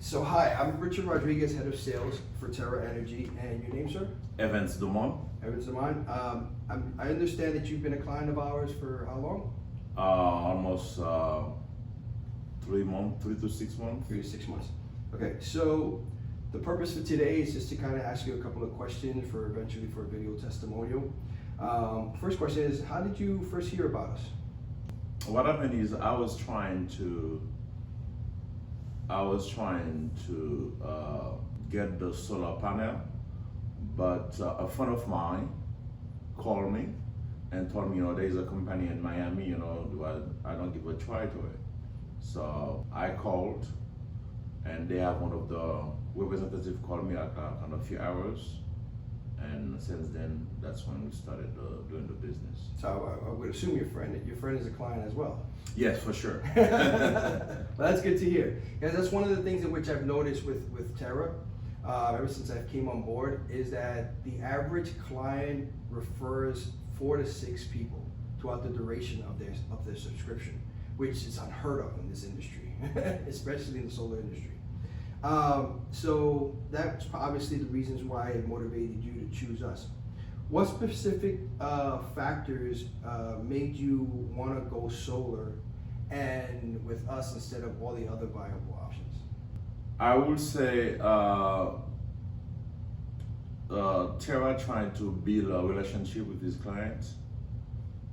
So hi, I'm Richard Rodriguez, Head of Sales for Terra Energy, and your name, sir? Evans Dumond. Evans Dumond. I understand that you've been a client of ours for how long? Almost 3 months, 3 to 6 months. 3 to 6 months. Okay, so the purpose for today is just to kind of ask you a couple of questions for eventually for a video testimonial. First question is, how did you first hear about us? What happened is I was trying to get the solar panel, but a friend of mine called me and told me, there's a company in Miami, I don't give a try to it. So I called, and they have one of the representatives called me after a few hours, and since then, that's when we started doing the business. So I would assume your friend is a client as well. Yes, for sure. Well, that's good to hear. Because that's one of the things in which I've noticed with Terra, ever since I came on board, is that the average client refers 4 to 6 people throughout the duration of their subscription, which is unheard of in this industry, especially in the solar industry. So that's obviously the reasons why it motivated you to choose us. What specific factors made you want to go solar and with us instead of all the other viable options? I would say Terra trying to build a relationship with his clients,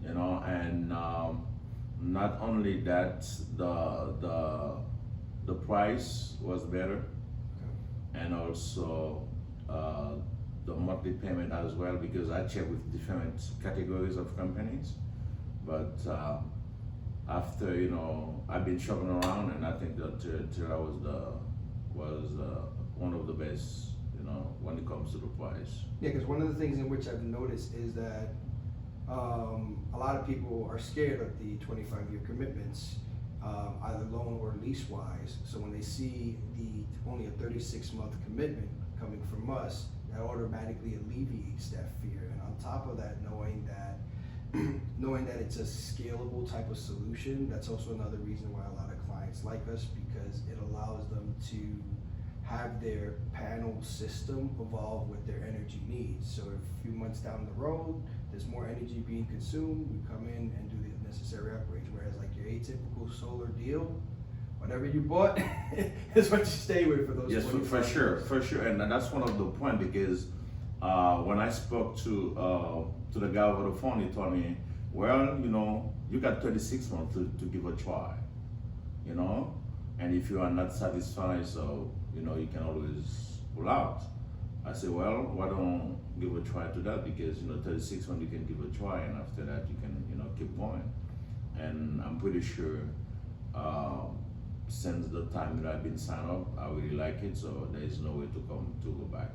and not only that, the price was better, and also the monthly payment as well, because I checked with different categories of companies. But after I've been shopping around, and I think that Terra was one of the best, when it comes to the price. Yeah, because one of the things in which I've noticed is that a lot of people are scared of the 25-year commitments, either loan or lease-wise. So when they see only a 36-month commitment coming from us, that automatically alleviates that fear. And on top of that, knowing that it's a scalable type of solution, that's also another reason why a lot of clients like us, because it allows them to have their panel system evolve with their energy needs. So if a few months down the road, there's more energy being consumed, we come in and do the necessary upgrades. Whereas like your atypical solar deal, whatever you bought is what you stay with for those. Yes, for sure, and that's one of the point, because when I spoke to the guy over the phone, he told me, well, you got 36 months to give a try, and if you are not satisfied, so you can always pull out. I said, well, why don't give a try to that, because 36 months you can give a try, and after that you can keep going. And I'm pretty sure since the time that I've been signed up, I really like it, so there is no way to go back.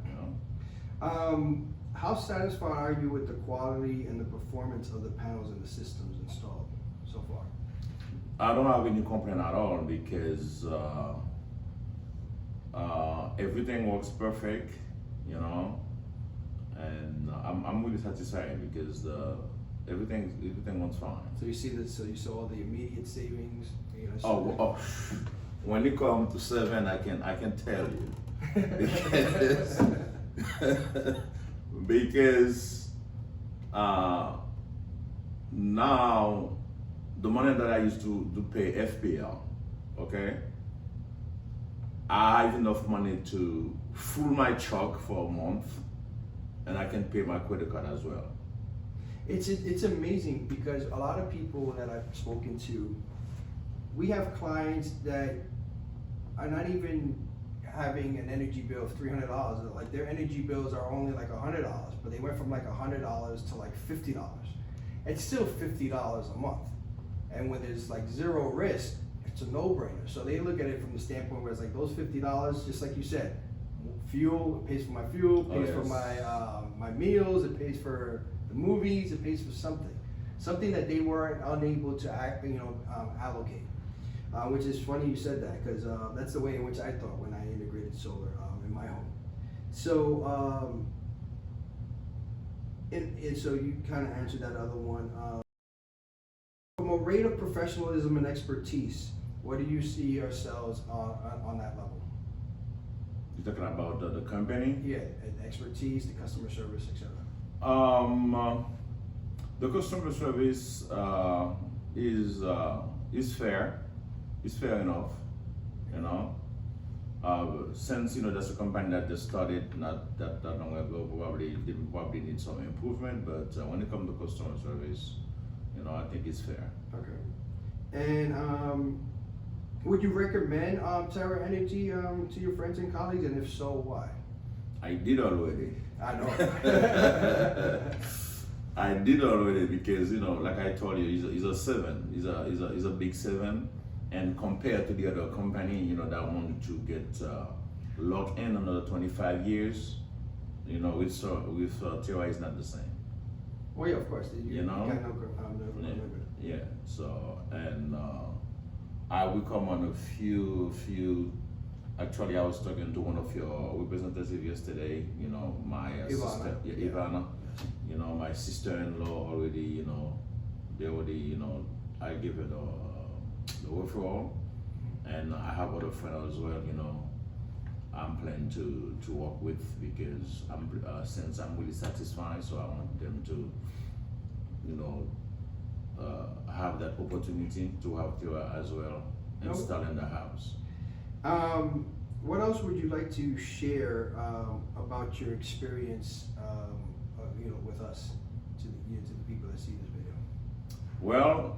How satisfied are you with the quality and the performance of the panels and the systems installed so far? I don't have any complaint at all, because everything works perfect, and I'm really satisfied, because everything was fine. So you see this. So you saw all the immediate savings. When it comes to 7, I can tell you, because now the money that I used to pay FPL, okay, I have enough money to fill my truck for a month, and I can pay my credit card as well. It's amazing, because a lot of people that I've spoken to, we have clients that are not even having an energy bill of $300. Like their energy bills are only like $100, but they went from like $100 to like $50. It's still $50 a month, and when there's like zero risk, it's a no-brainer. So they look at it from the standpoint where it's like those $50, just like you said, fuel, it pays for my fuel, pays for my meals, it pays for the movies, it pays for something that they weren't unable to allocate. Which is funny you said that, because that's the way in which I thought when I integrated solar in my home. So so you kind of answered that other one. From a rate of professionalism and expertise, where do you see yourselves on that level? talking about the company. Yeah, and expertise, the customer service, etc. The customer service is fair. It's fair enough, you know. Since that's a company that just started not that long ago, they probably need some improvement. But when it comes to customer service, I think it's fair. Okay. And would you recommend Terra Energy to your friends and colleagues, and if so, why? I did already. I know. I did already because like I told you, he's a 7. He's a big 7, and compared to the other company, that wanted to get locked in another 25 years, with Terra is not the same. Well, yeah, of course. You got no limit. Yeah. So and I will come on a few. Actually, I was talking to one of your representatives yesterday. My sister, Ivana. My sister-in-law already. They already. I give her the referral, and I have other friends as well. I'm planning to work with because since I'm really satisfied, so I want them to, have that opportunity to have Terra as well install in the house. What else would you like to share about your experience, with us, to the people that see this video? Well,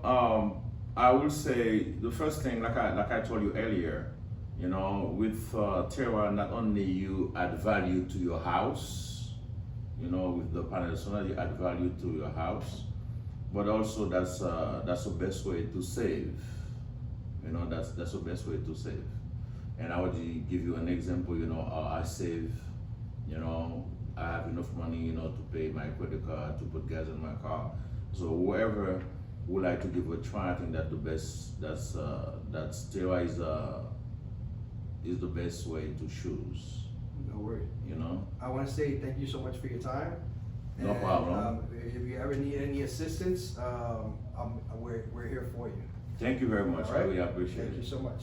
I will say the first thing, like I told you earlier, with Terra, not only you add value to your house, with the panel solar, you add value to your house, but also that's the best way to save. That's the best way to save. And I would give you an example. I save. I have enough money, to pay my credit card, to put gas in my car. So whoever would like to give a try, I think that the best. That's Terra is the best way to choose. No worries. I want to say thank you so much for your time. No problem. If you ever need any assistance, we're here for you. Thank you very much. All right? I really appreciate it. Thank you so much.